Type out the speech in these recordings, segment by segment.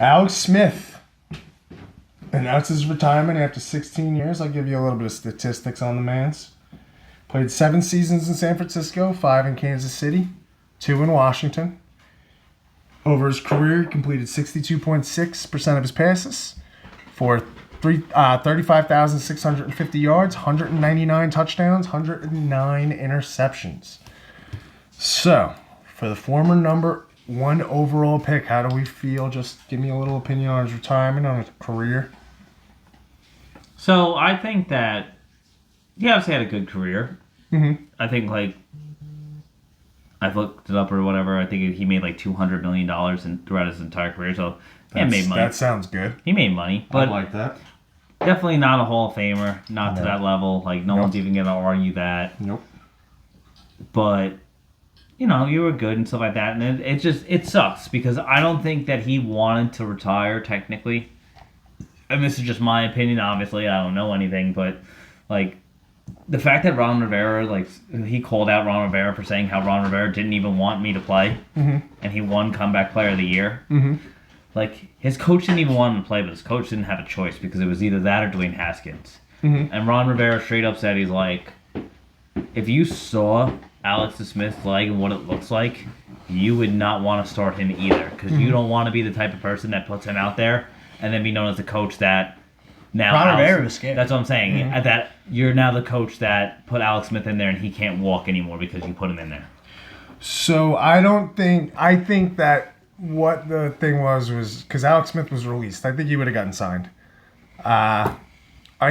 Alex Smith announces his retirement after 16 years. I'll give you a little bit of statistics on the man's. Played 7 seasons in San Francisco, 5 in Kansas City, 2 in Washington. Over his career, he completed 62.6% of his passes for 35,650 yards, 199 touchdowns, 109 interceptions. So, for the former number 1 overall pick, how do we feel? Just give me a little opinion on his retirement, on his career. So, I think that he obviously had a good career. Mm-hmm. I think, I've looked it up or whatever. I think he made $200 million throughout his entire career. So, he made money. That sounds good. He made money. But I like that. Definitely not a Hall of Famer. Not to that level. No one's even going to argue that. Nope. But, you were good and stuff like that. And it sucks because I don't think that he wanted to retire technically. And this is just my opinion, obviously. I don't know anything. But, the fact that Ron Rivera, he called out Ron Rivera for saying how Ron Rivera didn't even want me to play. Mm-hmm. And he won Comeback Player of the Year. Mm-hmm. His coach didn't even want him to play, but his coach didn't have a choice because it was either that or Dwayne Haskins. Mm-hmm. And Ron Rivera straight up said, he's like, if you saw Alex Smith's leg and what it looks like, you would not want to start him either because you don't want to be the type of person that puts him out there and then be known as the coach that now Ron Rivera was scared. That's what I'm saying. That you're now the coach that put Alex Smith in there and he can't walk anymore because you put him in there. So I think that what the thing was because Alex Smith was released. I think he would have gotten signed. I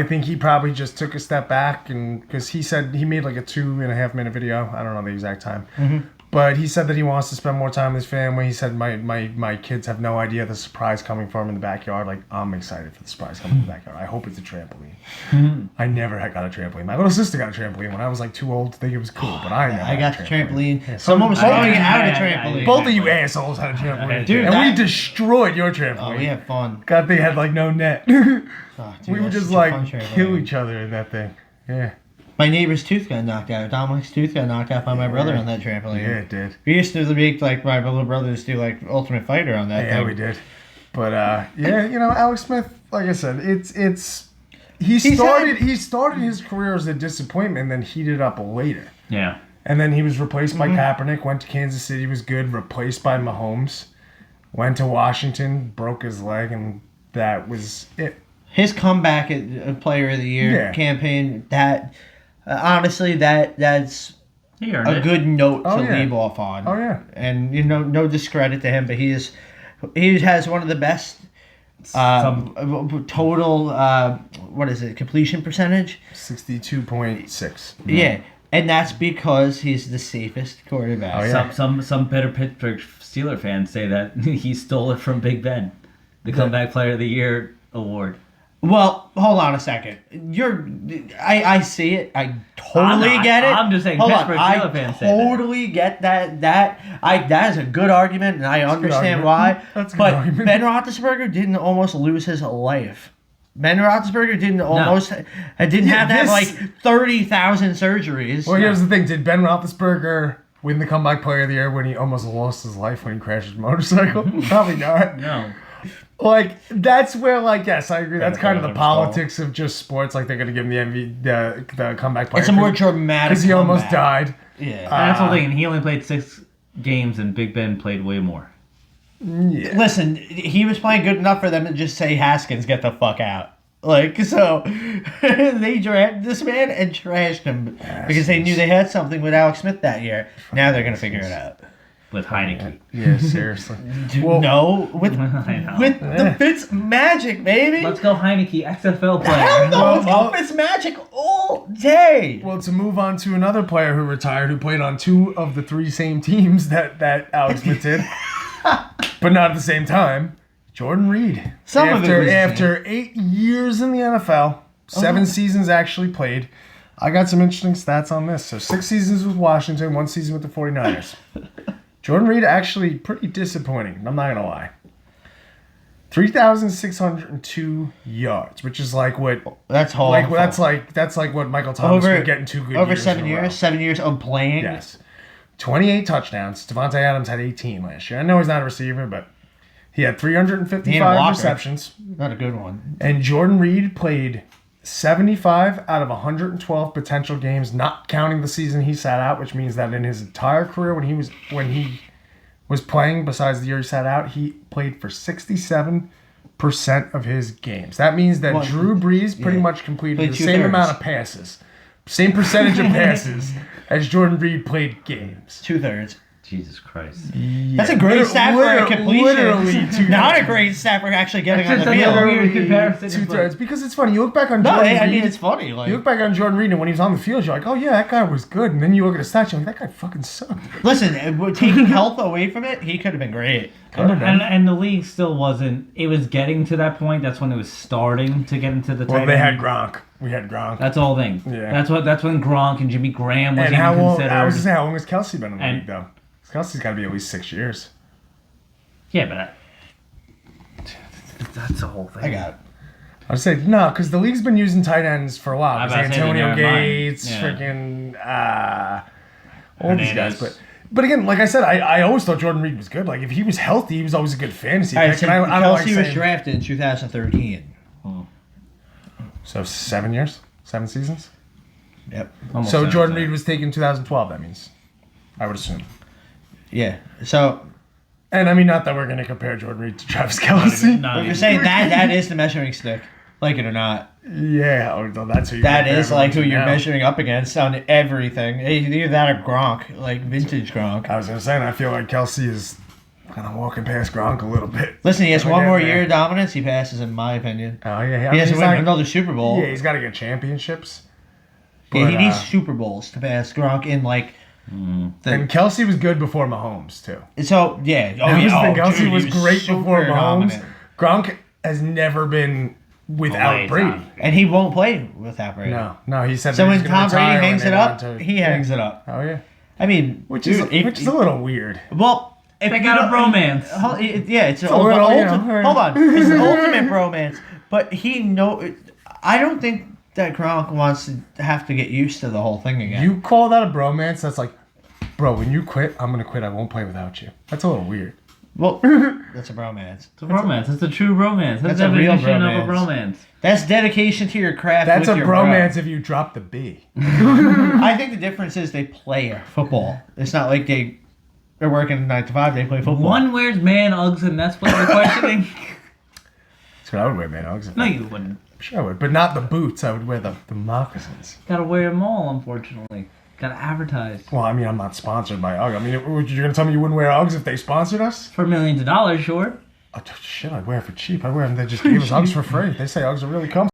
think he probably just took a step back and because he said he made a 2.5 minute video. I don't know the exact time. Mm-hmm. But he said that he wants to spend more time with his family. He said, my kids have no idea the surprise coming for him in the backyard. I'm excited for the surprise coming in the backyard. I hope it's a trampoline. I never got a trampoline. My little sister got a trampoline when I was too old to think it was cool, but I never I got the trampoline. Yeah, Someone was throwing out a trampoline. Both of you assholes had a trampoline. Dude, and we destroyed your trampoline. Oh, we had fun. God, they had no net. Oh, dude, we would just kill each other in that thing. Yeah. My neighbor's tooth got knocked out. Dominic's tooth got knocked out by my brother on that trampoline. Yeah, it did. We used to make my little brothers do Ultimate Fighter on that thing. Yeah, we did. But Alex Smith, like I said, he started his career as a disappointment, and then heated up later. Yeah. And then he was replaced by Kaepernick. Went to Kansas City, was good. Replaced by Mahomes. Went to Washington, broke his leg, and that was it. His comeback at Player of the Year campaign, that honestly, that's a good note to leave off on. Oh yeah. And no discredit to him, but he has one of the best total completion percentage? 62.6. Yeah. And that's because he's the safest quarterback. Oh, yeah. Some bitter Pittsburgh Steeler fans say that he stole it from Big Ben, the Comeback Player of the Year award. Well, hold on a second. I see it. I totally get it. I'm just saying Pittsburgh Steelers fans say that. I totally get that. That is a good argument, and I understand why. That's a good but argument. Ben Roethlisberger didn't almost lose his life. Ben Roethlisberger didn't have to have 30,000 surgeries. Well, here's the thing. Did Ben Roethlisberger win the Comeback Player of the Year when he almost lost his life when he crashed his motorcycle? Probably not. No. That's where, yes, I agree. That's kind of the politics of just sports. They're going to give him the comeback player. It's a more dramatic because he almost died. Yeah. That's the thing. He only played 6 games, and Big Ben played way more. Yeah. Listen, he was playing good enough for them to just say, Haskins, get the fuck out. So they drafted this man and trashed him because they knew they had something with Alex Smith that year. Now they're going to figure it out. With Heineke. Yeah, seriously. With the Fitz magic, baby. Let's go Heineke, XFL player. Hell no, let's go Fitz magic all day. Well, to move on to another player who retired, who played on 2 of the 3 same teams that Alex Smith did, but not at the same time, Jordan Reed. After 8 years in the NFL, 7 seasons actually played. I got some interesting stats on this. So 6 seasons with Washington, 1 season with the 49ers. Jordan Reed actually pretty disappointing. I'm not gonna lie. 3,602 yards, which is what. That's horrible. That's like what Michael Thomas would get in 2 good years. Over 7 years. 7 years of playing. Yes. 28 touchdowns. Devontae Adams had 18 last year. I know he's not a receiver, but He had Ian 355 Walker. receptions. Not a good one. And Jordan Reed played 75 out of 112 potential games, not counting the season he sat out, which means that in his entire career when he was playing, besides the year he sat out, he played for 67% of his games. That means that Well, Drew Brees pretty yeah. much completed Played the two same thirds. amount of passes, same percentage of passes as Jordan Reed played games. 2/3. Jesus Christ. That's a great stat for a completion. Literally Not a 2/3. great stat for actually getting That's on the just field. a weird comparison. 2/3. Because it's funny. You look back on No, Jordan I mean Reed. it's funny. Like, You look back on Jordan Reed, and when he was on the field, you're like, oh, yeah, that guy was good. And then you look at his stats, you're like, that guy fucking sucked. listen, taking health away from it, he could have been great. And the league still wasn't. It was getting to that point. That's when it was starting to get into the. Well, tight they end. had Gronk. We had Gronk. That's the whole thing. Yeah. That's when Gronk and Jimmy Graham was And even how long, considered. I was going to say, how long has Kelsey been in the And- league, though? Kelsey's got to be at least 6 years. Yeah, but that's the whole thing. I got it. I would say, no, because the league's been using tight ends for a while. I was Because about to say, Antonio they're mine. Gates, Yeah. freaking, all these guys. Hernandez. But again, like I said, I always thought Jordan Reed was good. Like, if he was healthy, he was always a good fantasy All right, pick. so And I don't like Kelsey was saying, drafted in 2013. so 7 years? 7 seasons? Yep. Almost So sounds Jordan like- Reed was taken in 2012, that means. I would assume. Yeah. So And I mean, not that we're going to compare Jordan Reed to Travis Kelsey. Not you're even- saying that is the measuring stick, like it or not. Yeah, that's who you're That comparing is like everyone who to you're now. measuring up against on everything. Either that or Gronk, like vintage Gronk. I was going to say, and I feel like Kelsey is kind of walking past Gronk a little bit. Listen, he has We're one more getting year there. of dominance. He passes, in my opinion. Oh, yeah. He has to he's win not- another Super Bowl. Yeah, he's got to get championships. Yeah, he But, needs Super Bowls to pass Gronk in like. And Kelsey was good before Mahomes, too. So yeah, That was the thing. Kelsey dude, was he great super before Mahomes. dominant. Gronk has never been without Wait, Brady. Tom. And he won't play without Brady. No, he said So that when he's gonna Tom Brady retire when hangs they it up, want to- he hangs it up. Oh yeah, I mean, which dude, is a little weird. well. If They you got a don't- bromance. Yeah, it's, a little, you know, hold on, it's an ultimate bromance. But I don't think that Gronk wants to have to get used to the whole thing again. You call that a bromance? That's like, bro, when you quit, I'm gonna quit. I won't play without you. That's a little weird. Well, that's a bromance. It's a romance. It's a true romance. That's That's the a real definition of a bromance. romance. That's dedication to your craft. That's with a your bromance if you drop the B. bro. I think the difference is they play football. It's not like they're working 9 to 5. They play football. One wears man Uggs, and that's what you're questioning. That's what I would wear, man. Uggs. No, you wouldn't. Sure I would, but not the boots. I would wear the moccasins. Gotta wear them all, unfortunately. Gotta advertise. Well, I mean, I'm not sponsored by Ugg. I mean, you're gonna tell me you wouldn't wear Uggs if they sponsored us? For millions of dollars, sure. Oh, shit, I'd wear it for cheap. I'd wear them. They just gave us Uggs for free. They say Uggs are really comfortable.